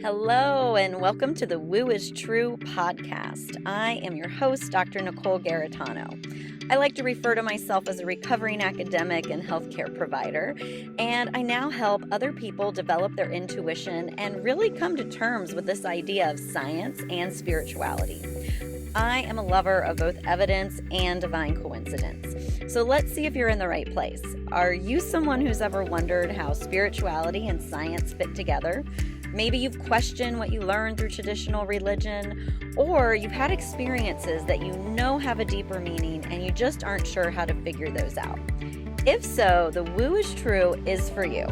Hello, and welcome to the Woo is True podcast. I am your host, Dr. Nicole Garitano. I like to refer to myself as a recovering academic and healthcare provider, and I now help other people develop their intuition and really come to terms with this idea of science and spirituality. I am a lover of both evidence and divine coincidence. So let's see if you're in the right place. Are you someone who's ever wondered how spirituality and science fit together? Maybe you've questioned what you learned through traditional religion, or you've had experiences that you know have a deeper meaning and you just aren't sure how to figure those out. If so, the Woo is True is for you.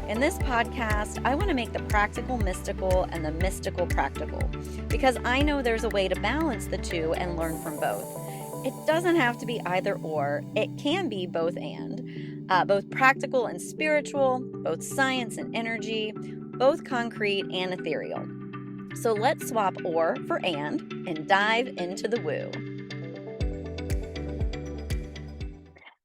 In this podcast, I want to make the practical mystical and the mystical practical, because I know there's a way to balance the two and learn from both. It doesn't have to be either or, it can be both and. Both practical and spiritual, both science and energy, both concrete and ethereal. So let's swap or for and dive into the woo.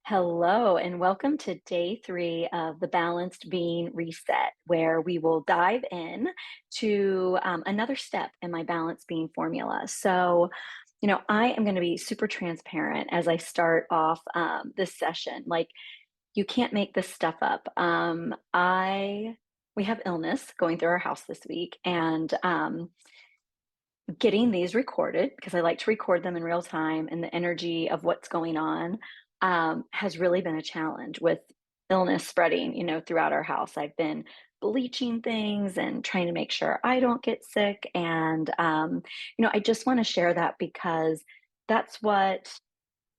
Hello, and welcome to day 3 of the Balanced Being Reset, where we will dive in to another step in my Balanced Being formula. So, I am going to be super transparent as I start off this session. Like, you can't make this stuff up. We have illness going through our house this week, and getting these recorded, because I like to record them in real time, and the energy of what's going on has really been a challenge with illness spreading, throughout our house. I've been bleaching things and trying to make sure I don't get sick. And, I just want to share that because that's what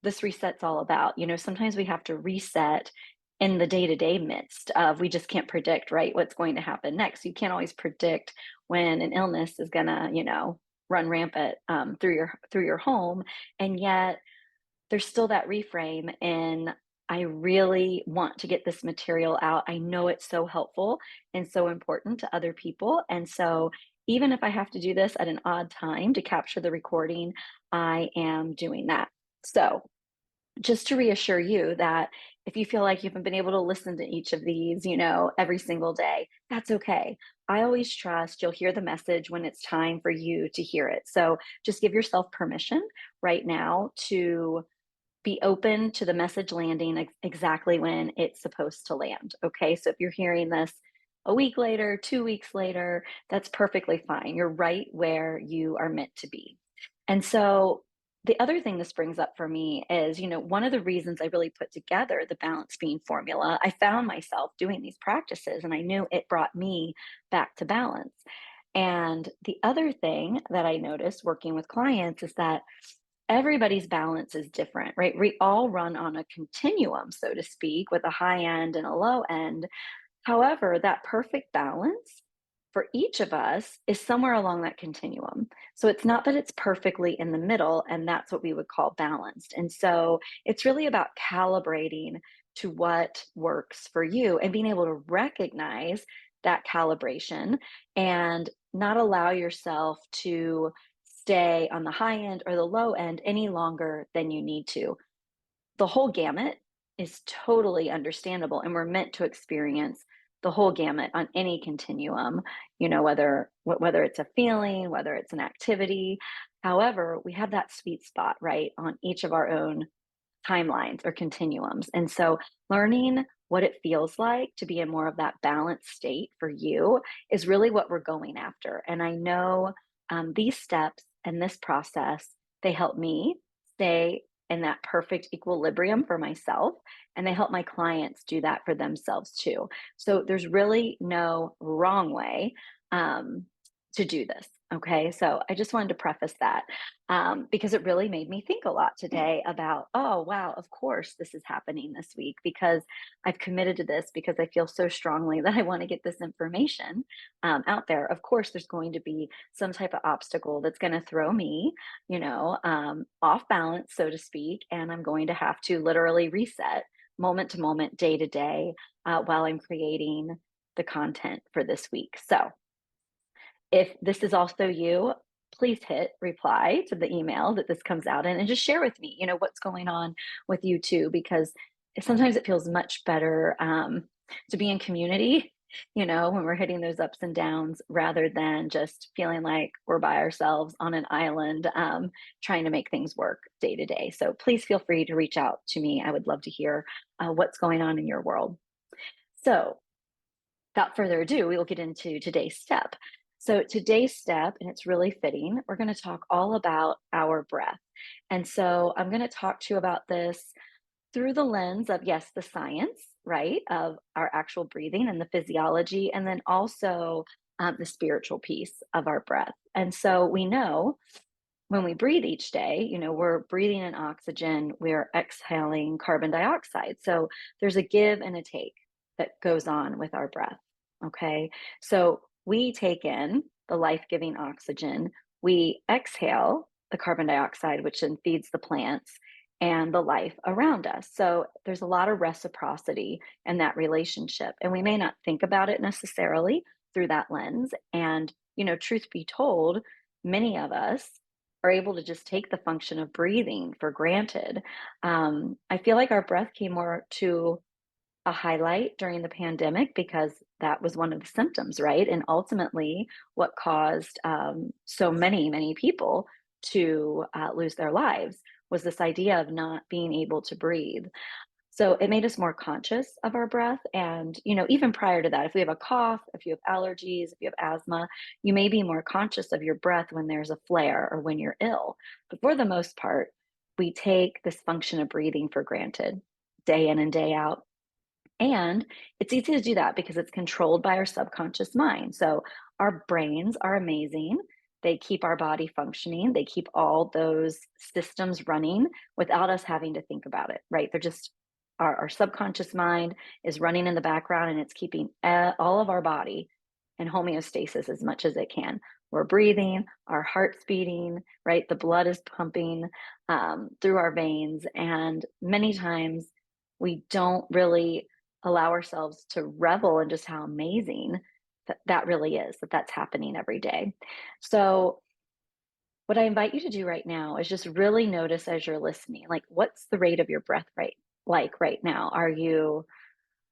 this reset's all about. Sometimes we have to reset in the day-to-day midst of, we just can't predict, right, what's going to happen next. You can't always predict when an illness is gonna, run rampant through your home. And yet there's still that reframe, and I really want to get this material out. I know it's so helpful and so important to other people. And so even if I have to do this at an odd time to capture the recording, I am doing that. So just to reassure you that if you feel like you haven't been able to listen to each of these, every single day, that's okay. I always trust you'll hear the message when it's time for you to hear it. So just give yourself permission right now to be open to the message landing exactly when it's supposed to land. Okay. So if you're hearing this a week later, 2 weeks later, that's perfectly fine. You're right where you are meant to be. And so the other thing this brings up for me is, one of the reasons I really put together the Balanced Being formula, I found myself doing these practices and I knew it brought me back to balance. And the other thing that I noticed working with clients is that everybody's balance is different, right? We all run on a continuum, so to speak, with a high end and a low end. However, that perfect balance for each of us is somewhere along that continuum. So it's not that it's perfectly in the middle, and that's what we would call balanced. And so it's really about calibrating to what works for you and being able to recognize that calibration and not allow yourself to stay on the high end or the low end any longer than you need to. The whole gamut is totally understandable, and we're meant to experience the whole gamut on any continuum, whether it's a feeling, whether it's an activity. However, we have that sweet spot, right, on each of our own timelines or continuums. And so learning what it feels like to be in more of that balanced state for you is really what we're going after. And I know these steps and this process, they help me stay in that perfect equilibrium for myself, and they help my clients do that for themselves too. So there's really no wrong way to do this. Okay, so I just wanted to preface that because it really made me think a lot today about, oh, wow, of course this is happening this week because I've committed to this because I feel so strongly that I want to get this information out there. Of course, there's going to be some type of obstacle that's going to throw me, off balance, so to speak, and I'm going to have to literally reset moment to moment, day to day, while I'm creating the content for this week. So if this is also you, please hit reply to the email that this comes out in and just share with me, what's going on with you too, because sometimes it feels much better to be in community when we're hitting those ups and downs rather than just feeling like we're by ourselves on an island, trying to make things work day to day. So please feel free to reach out to me. I would love to hear what's going on in your world. So, without further ado, we will get into today's step. So, today's step, and it's really fitting, we're going to talk all about our breath. And so, I'm going to talk to you about this through the lens of, yes, the science, right, of our actual breathing and the physiology, and then also the spiritual piece of our breath. And so, we know when we breathe each day, we're breathing in oxygen, we're exhaling carbon dioxide. So there's a give and a take that goes on with our breath. Okay. So we take in the life giving oxygen, we exhale the carbon dioxide, which then feeds the plants and the life around us. So there's a lot of reciprocity in that relationship. And we may not think about it necessarily through that lens. And, truth be told, many of us are able to just take the function of breathing for granted. I feel like our breath came more to a highlight during the pandemic because that was one of the symptoms, right? And ultimately, what caused so many people to lose their lives was this idea of not being able to breathe. So it made us more conscious of our breath. And, even prior to that, if we have a cough, if you have allergies, if you have asthma, you may be more conscious of your breath when there's a flare or when you're ill. But for the most part, we take this function of breathing for granted day in and day out. And it's easy to do that because it's controlled by our subconscious mind. So our brains are amazing. They keep our body functioning, they keep all those systems running without us having to think about it, right? They're just our subconscious mind is running in the background and it's keeping all of our body in homeostasis as much as it can. We're breathing, our heart's beating, right? The blood is pumping through our veins. And many times we don't really allow ourselves to revel in just how amazing that really is, that's happening every day. So, what I invite you to do right now is just really notice as you're listening, like what's the rate of your breath rate like right now? Are you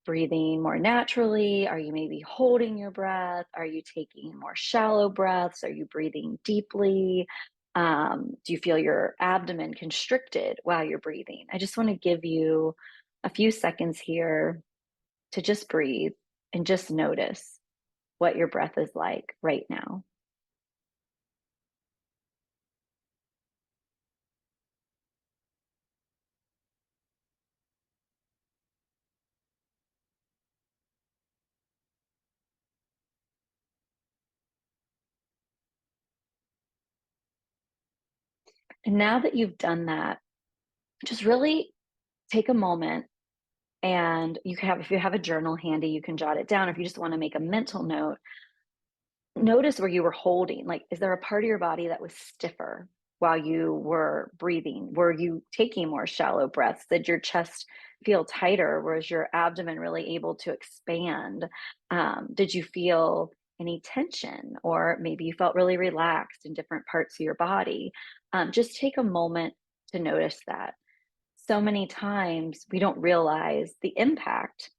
breathing more naturally? Are you maybe holding your breath? Are you taking more shallow breaths? Are you breathing deeply? Do you feel your abdomen constricted while you're breathing? I just want to give you a few seconds here to just breathe and just notice what your breath is like right now. And now that you've done that, just really take a moment and if you have a journal handy, you can jot it down. If you just want to make a mental note, notice where you were holding. Like, is there a part of your body that was stiffer while you were breathing? Were you taking more shallow breaths? Did your chest feel tighter? Was your abdomen really able to expand? Did you feel any tension? Or maybe you felt really relaxed in different parts of your body? Just take a moment to notice that. So many times we don't realize the impact,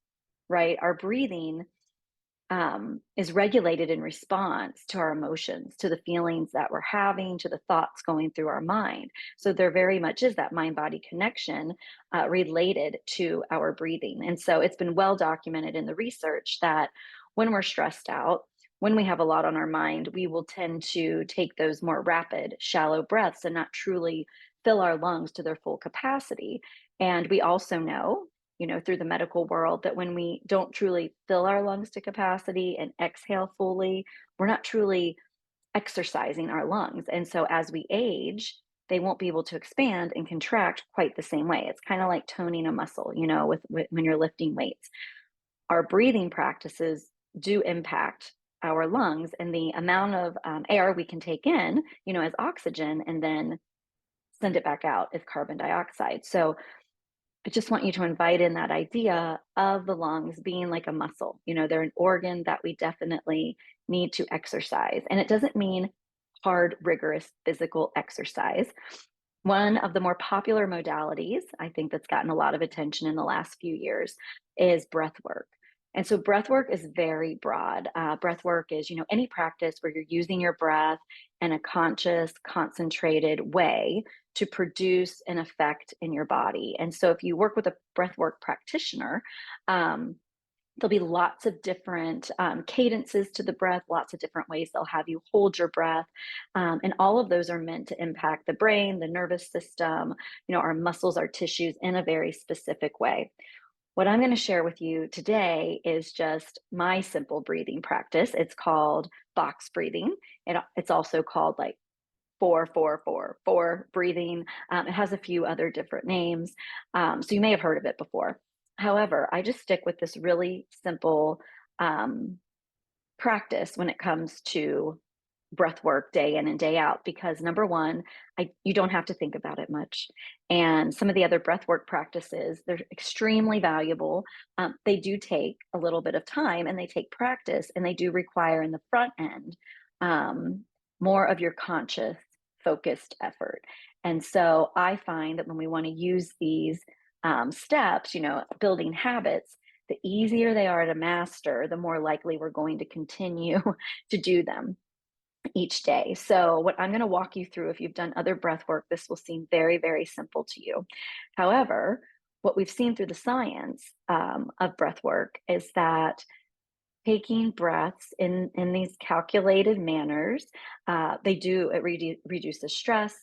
right? Our breathing is regulated in response to our emotions, to the feelings that we're having, to the thoughts going through our mind. So there very much is that mind body connection related to our breathing. And so it's been well documented in the research that when we're stressed out, when we have a lot on our mind, we will tend to take those more rapid, shallow breaths and not truly fill our lungs to their full capacity. And we also know, through the medical world, that when we don't truly fill our lungs to capacity and exhale fully, we're not truly exercising our lungs. And so as we age, they won't be able to expand and contract quite the same way. It's kind of like toning a muscle, with when you're lifting weights. Our breathing practices do impact our lungs and the amount of air we can take in, as oxygen, and then send it back out as carbon dioxide. So I just want you to invite in that idea of the lungs being like a muscle. They're an organ that we definitely need to exercise. And it doesn't mean hard, rigorous physical exercise. One of the more popular modalities, I think, that's gotten a lot of attention in the last few years is breath work. And so breath work is very broad. Breath work is, any practice where you're using your breath in a conscious, concentrated way to produce an effect in your body. And so if you work with a breath work practitioner, um, there'll be lots of different cadences to the breath, lots of different ways they'll have you hold your breath. And all of those are meant to impact the brain, the nervous system, our muscles, our tissues in a very specific way. What I'm going to share with you today is just my simple breathing practice. It's called box breathing. It's also called like 4 4 4 4 breathing. It has a few other different names. So you may have heard of it before. However, I just stick with this really simple um, practice when it comes to breath work day in and day out, because number one, you don't have to think about it much. And some of the other breath work practices, they're extremely valuable. They do take a little bit of time and they take practice, and they do require in the front end um, more of your conscious focused effort. And so I find that when we want to use these steps, building habits, the easier they are to master, the more likely we're going to continue to do them each day. So, what I'm going to walk you through, if you've done other breath work, this will seem very, very simple to you. However, what we've seen through the science of breath work is that taking breaths in these calculated manners, it reduces stress.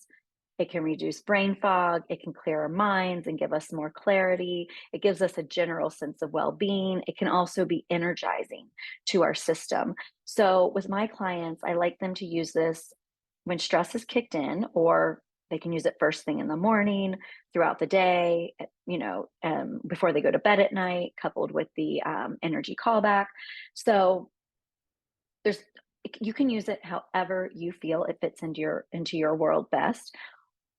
It can reduce brain fog. It can clear our minds and give us more clarity. It gives us a general sense of well-being. It can also be energizing to our system. So with my clients, I like them to use this when stress is kicked in, or they can use it first thing in the morning, throughout the day, before they go to bed at night, coupled with the energy callback. So there's you can use it however you feel it fits into your world best.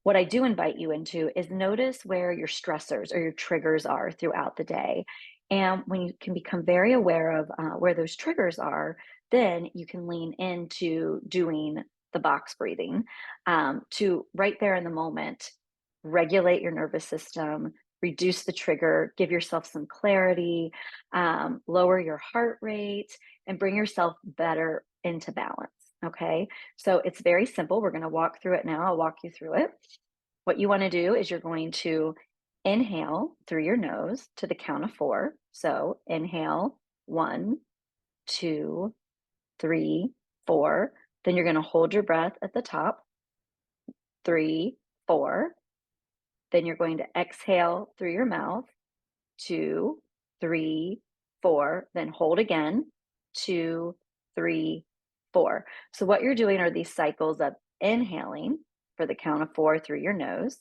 What I do invite you into is notice where your stressors or your triggers are throughout the day. And when you can become very aware of where those triggers are, then you can lean into doing the box breathing to right there in the moment regulate your nervous system, reduce the trigger, give yourself some clarity, lower your heart rate, and bring yourself better into balance. Okay. So it's very simple. We're going to walk through it now. I'll walk you through it. What you want to do is you're going to inhale through your nose to the count of 4. So inhale 1, 2, 3, 4. Then you're going to hold your breath at the top, 3, 4. Then you're going to exhale through your mouth, 2, 3, 4. Then hold again, 2, 3, 4. So what you're doing are these cycles of inhaling for the count of 4 through your nose,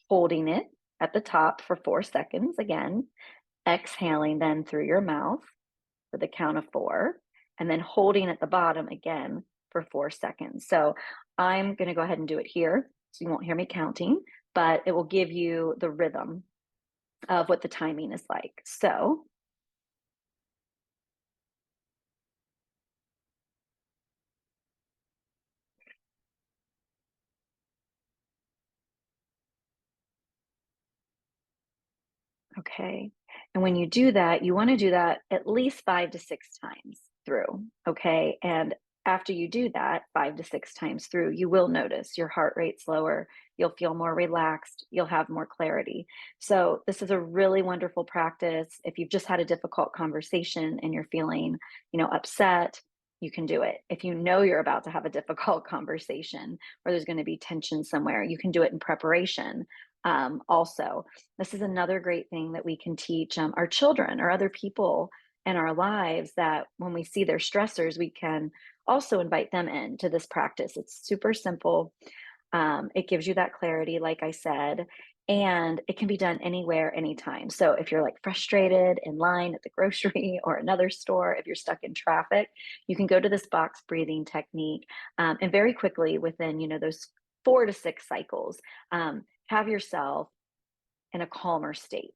holding it at the top for 4 seconds again, exhaling then through your mouth for the count of 4, and then holding at the bottom again for 4 seconds. So I'm going to go ahead and do it here, so you won't hear me counting, but it will give you the rhythm of what the timing is like. So okay. And when you do that, you want to do that at least 5 to 6 times through. Okay. And after you do that 5 to 6 times through, you will notice your heart rate slower. You'll feel more relaxed. You'll have more clarity. So, this is a really wonderful practice. If you've just had a difficult conversation and you're feeling, upset, you can do it. If you know you're about to have a difficult conversation or there's going to be tension somewhere, you can do it in preparation. Also, this is another great thing that we can teach our children or other people in our lives, that when we see their stressors, we can also invite them into this practice. It's super simple. It gives you that clarity, like I said, and it can be done anywhere, anytime. So if you're like frustrated in line at the grocery or another store, if you're stuck in traffic, you can go to this box breathing technique, and very quickly within those 4 to 6 cycles, have yourself in a calmer state.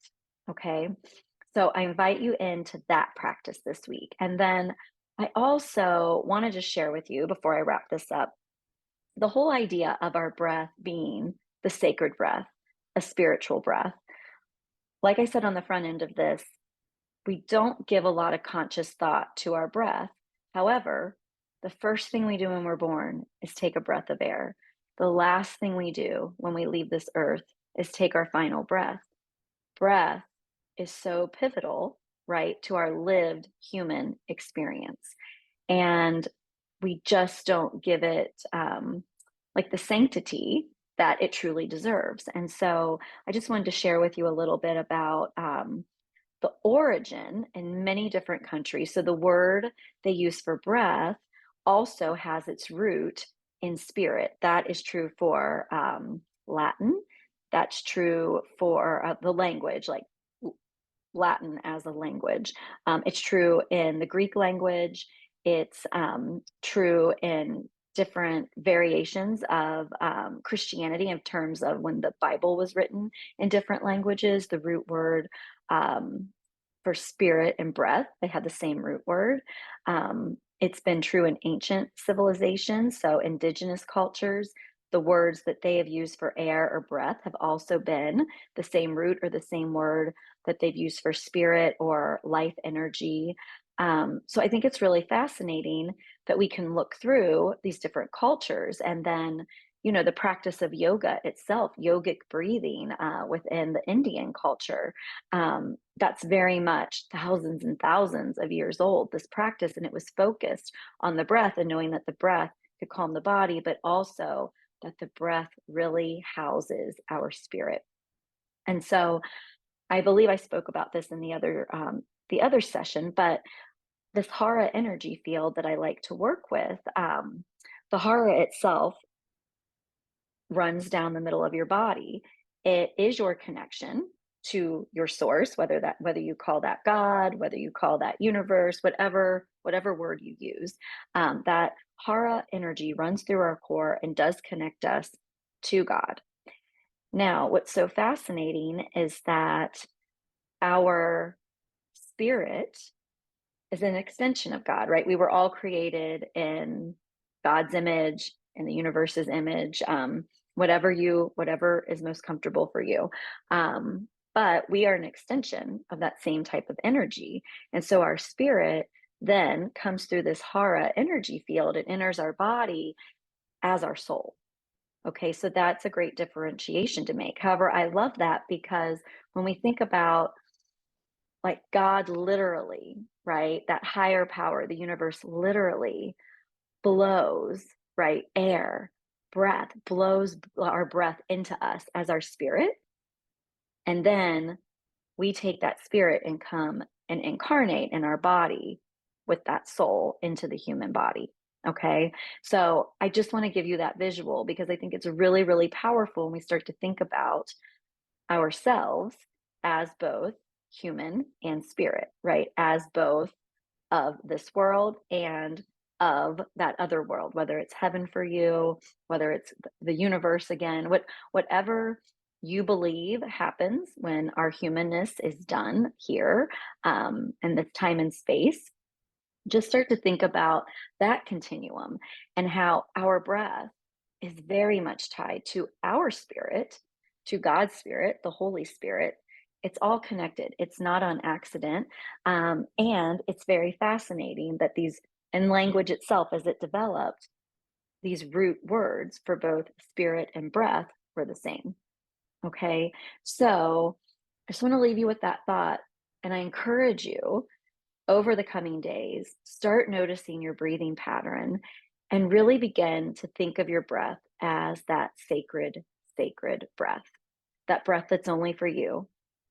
Okay. So I invite you into that practice this week. And then I also want to just share with you before I wrap this up the whole idea of our breath being the sacred breath, a spiritual breath. Like I said on the front end of this, we don't give a lot of conscious thought to our breath. However, the first thing we do when we're born is take a breath of air. The last thing we do when we leave this earth is take our final breath. Breath is so pivotal, right, to our lived human experience. And we just don't give it like the sanctity that it truly deserves. And so I just wanted to share with you a little bit about the origin in many different countries. So the word they use for breath also has its root in spirit. That is true for Latin. That's true for the language, like Latin as a language. It's true in the Greek language. It's true in different variations of Christianity in terms of when the Bible was written in different languages. The root word um, for spirit and breath, they had the same root word. It's been true in ancient civilizations, so indigenous cultures. The words that they have used for air or breath have also been the same root or the same word that they've used for spirit or life energy. So I think it's really fascinating that we can look through these different cultures and then, the practice of yoga itself, yogic breathing within the Indian culture. That's very much thousands and thousands of years old, this practice, and it was focused on the breath and knowing that the breath could calm the body, but also that the breath really houses our spirit. And so I believe I spoke about this in the other session, but this hara energy field that I like to work with, the hara itself runs down the middle of your body. It is your connection to your source, whether you call that God, whether you call that universe, whatever word you use. That hara energy runs through our core and does connect us to God. Now, what's so fascinating is that our spirit is an extension of God, right? We were all created in God's image, in the universe's image, whatever is most comfortable for you. But we are an extension of that same type of energy. And so our spirit then comes through this hara energy field and enters our body as our soul. Okay, so that's a great differentiation to make. However, I love that because when we think about like God literally, right? That higher power, the universe literally blows, right? Air, breath, blows our breath into us as our spirit. And then we take that spirit and come and incarnate in our body with that soul into the human body. Okay. So I just want to give you that visual because I think it's really, really powerful when we start to think about ourselves as both human and spirit, right? As both of this world and of that other world, whether it's heaven for you, whether it's the universe again, whatever you believe happens when our humanness is done here, and this time and space, just start to think about that continuum and how our breath is very much tied to our spirit, to God's spirit, the Holy Spirit. It's all connected. It's not on accident. And it's very fascinating that in language itself, as it developed, these root words for both spirit and breath were the same. Okay. So I just want to leave you with that thought. And I encourage you over the coming days, start noticing your breathing pattern and really begin to think of your breath as that sacred, sacred breath, that breath that's only for you,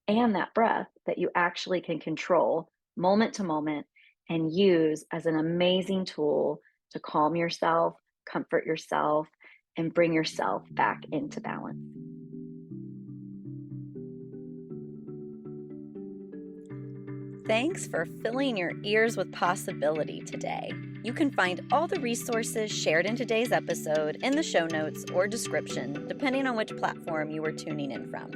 and that breath that you actually can control moment to moment and use as an amazing tool to calm yourself, comfort yourself, and bring yourself back into balance. Thanks for filling your ears with possibility today. You can find all the resources shared in today's episode in the show notes or description, depending on which platform you are tuning in from.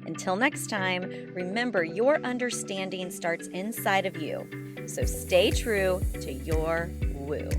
Until next time, remember your understanding starts inside of you. So stay true to your woo.